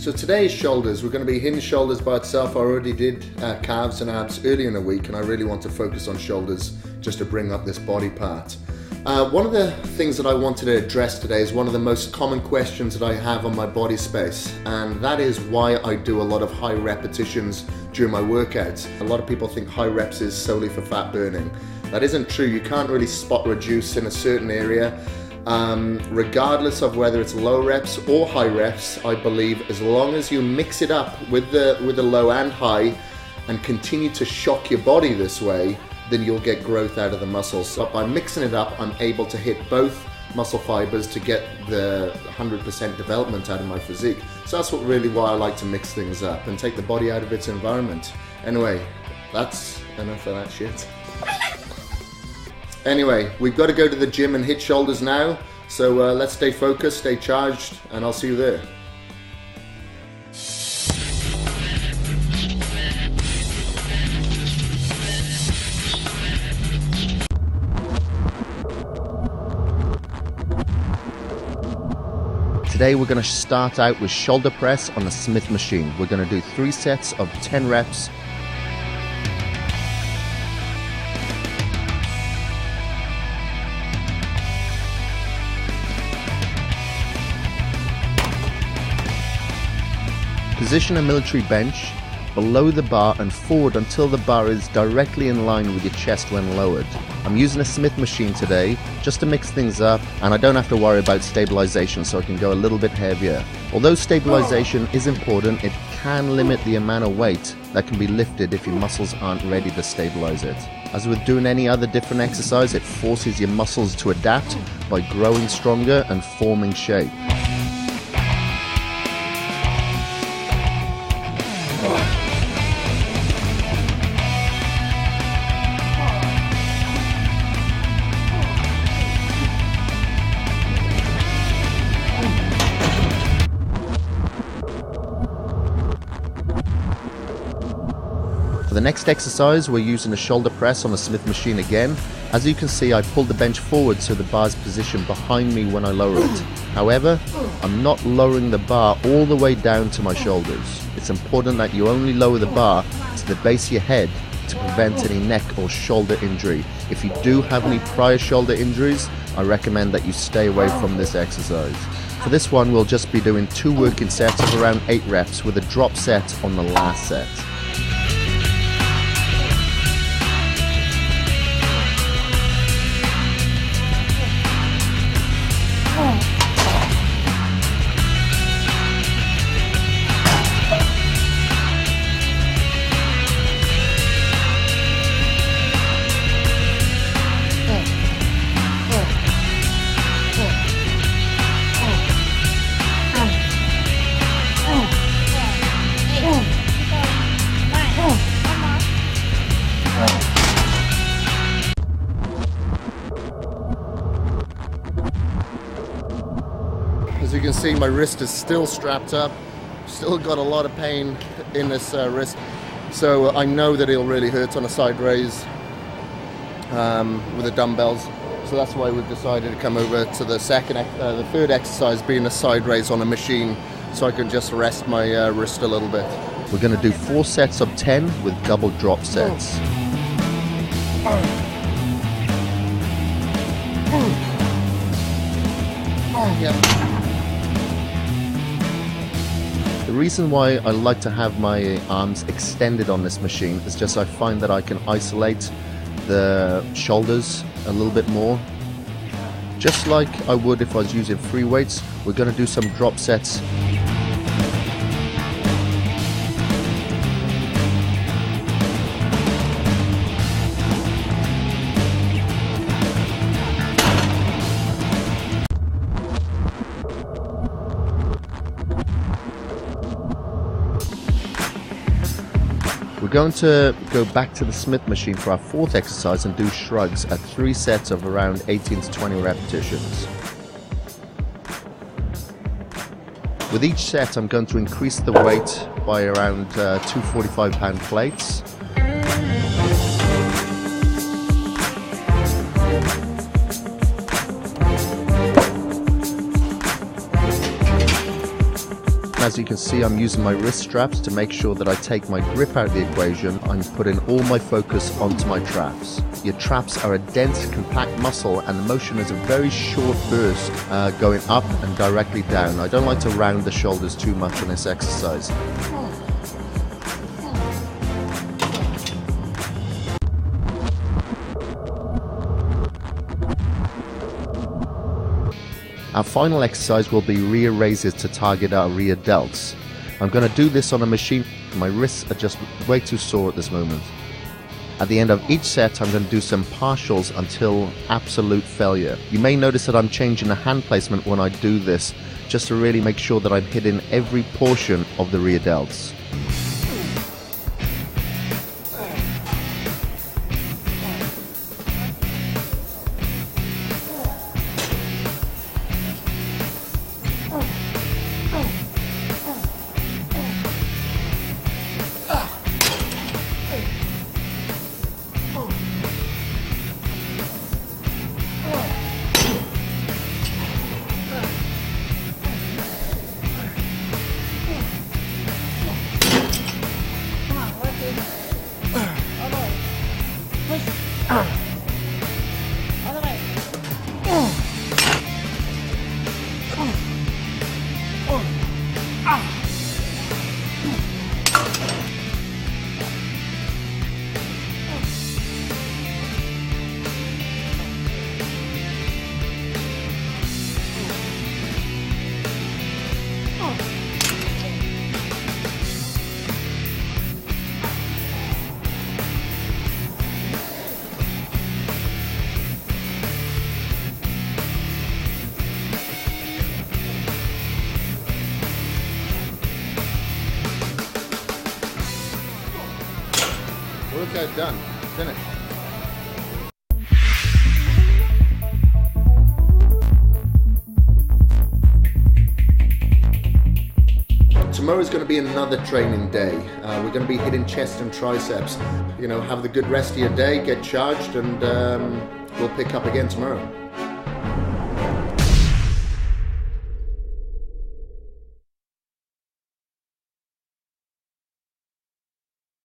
So today's shoulders, we're going to be hinge shoulders by itself. I already did calves and abs earlier in the week, and I really want to focus on shoulders just to bring up this body part. One of the things that I wanted to address today is one of the most common questions that I have on my body space, and that is why I do a lot of high repetitions during my workouts. A lot of people think high reps is solely for fat burning. That isn't true. You can't really spot reduce in a certain area. Regardless of whether it's low reps or high reps, I believe as long as you mix it up with the low and high and continue to shock your body this way, then you'll get growth out of the muscles. So by mixing it up, I'm able to hit both muscle fibers to get the 100% development out of my physique. So that's really why I like to mix things up and take the body out of its environment. Anyway, that's enough of that shit. Anyway, we've got to go to the gym and hit shoulders now, so let's stay focused, stay charged, and I'll see you there. Today we're going to start out with shoulder press on the Smith machine. We're going to do 3 sets of 10 reps. Position a military bench below the bar and forward until the bar is directly in line with your chest when lowered. I'm using a Smith machine today just to mix things up, and I don't have to worry about stabilization, so I can go a little bit heavier. Although stabilization is important, it can limit the amount of weight that can be lifted if your muscles aren't ready to stabilize it. As with doing any other different exercise, it forces your muscles to adapt by growing stronger and forming shape. For the next exercise, we're using a shoulder press on the Smith machine again. As you can see, I pulled the bench forward so the bar's positioned behind me when I lower it. However, I'm not lowering the bar all the way down to my shoulders. It's important that you only lower the bar to the base of your head to prevent any neck or shoulder injury. If you do have any prior shoulder injuries, I recommend that you stay away from this exercise. For this one, we'll just be doing 2 working sets of around 8 reps with a drop set on the last set. As you can see, my wrist is still strapped up. Still got a lot of pain in this wrist. So I know that it'll really hurt on a side raise with the dumbbells. So that's why we've decided to come over to the third exercise being a side raise on a machine, so I can just rest my wrist a little bit. We're going to do 4 sets of 10 with double drop sets. The reason why I like to have my arms extended on this machine is just I find that I can isolate the shoulders a little bit more. Just like I would if I was using free weights, we're going to do some drop sets. We're going to go back to the Smith machine for our 4th exercise and do shrugs at 3 sets of around 18 to 20 repetitions. With each set, I'm going to increase the weight by around 2 45-pound plates. as you can see, I'm using my wrist straps to make sure that I take my grip out of the equation. I'm putting all my focus onto my traps. Your traps are a dense, compact muscle, and the motion is a very short burst going up and directly down. I don't like to round the shoulders too much on this exercise. Our final exercise will be rear raises to target our rear delts. I'm going to do this on a machine. My wrists are just way too sore at this moment. At the end of each set, I'm going to do some partials until absolute failure. You may notice that I'm changing the hand placement when I do this, just to really make sure that I'm hitting every portion of the rear delts. Workout done. Finished. Tomorrow's going to be another training day. We're going to be hitting chest and triceps. You know, have the good rest of your day, get charged, and we'll pick up again tomorrow.